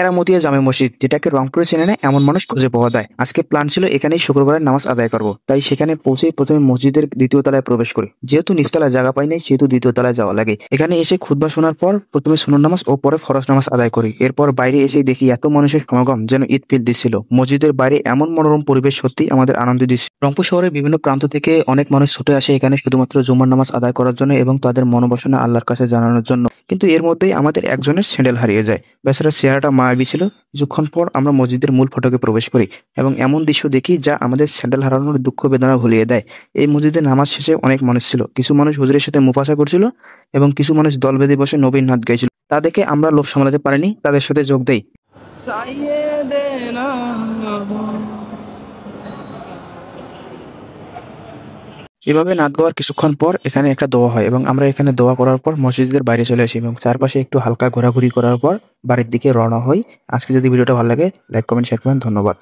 এরামতিয়া জামে মসজিদ, যেটাকে রংপুরে চেনে না এমন মানুষ খুঁজে পাওয়া যায়। আজকে প্ল্যান ছিল এখানেই শুক্রবারের নামাজ আদায় করব, তাই সেখানে পৌঁছেই প্রথমে মসজিদের দ্বিতীয় তলায় প্রবেশ করি। যেহেতু নিচতলায় জায়গা পাই নাই, সেহেতু দ্বিতীয় তলায় যাওয়া লাগে। এখানে এসে খুতবা শোনার পর প্রথমে সুন্নত নামাজ ও পরে ফরজ নামাজ আদায় করি। এরপর বাইরে এসেই দেখি এত মানুষের সমাগম যেন ঈদ ফিল দিচ্ছিল। মসজিদের বাইরে এমন মনোরম পরিবেশ সত্যি আমাদের আনন্দ দিচ্ছে। রংপুর শহরের বিভিন্ন প্রান্ত থেকে অনেক মানুষ ছুটে আসে এখানে শুধুমাত্র জুমার নামাজ আদায় করার জন্য এবং তাদের মনোবাসনা আল্লাহর কাছে জানানোর জন্য। কিন্তু এর মধ্যেই আমাদের একজনের স্যান্ডেল হারিয়ে যায়। বেচারার চেহারাটা মায়াবী ছিল। কিছুক্ষণ পর আমরা মসজিদের মূল ফটকে প্রবেশ করি এবং এমন দৃশ্য দেখি যা আমাদের স্যান্ডেল হারানোর দুঃখ বেদনা ভুলিয়ে দেয়। এই মসজিদে নামাজ শেষে অনেক মানুষ ছিল। কিছু মানুষ হুজুরের সাথে মুফাসা করছিল এবং কিছু মানুষ দল বেঁধে বসে নবীন নাথ গাইছিল। তা দেখে আমরা লোভ সামলাতে পারিনি, তাদের সাথে যোগ দেই। এভাবে নাচ গাওয়ার কিছুক্ষণ পর এখানে একটা দোয়া হয় এবং আমরা এখানে দোয়া করার পর মসজিদের বাইরে চলে আসি এবং চারপাশে একটু হালকা ঘোরাঘুরি করার পর বাড়ির দিকে রওনা হই। আজকে যদি ভিডিওটা ভালো লাগে লাইক কমেন্ট শেয়ার করবেন। ধন্যবাদ।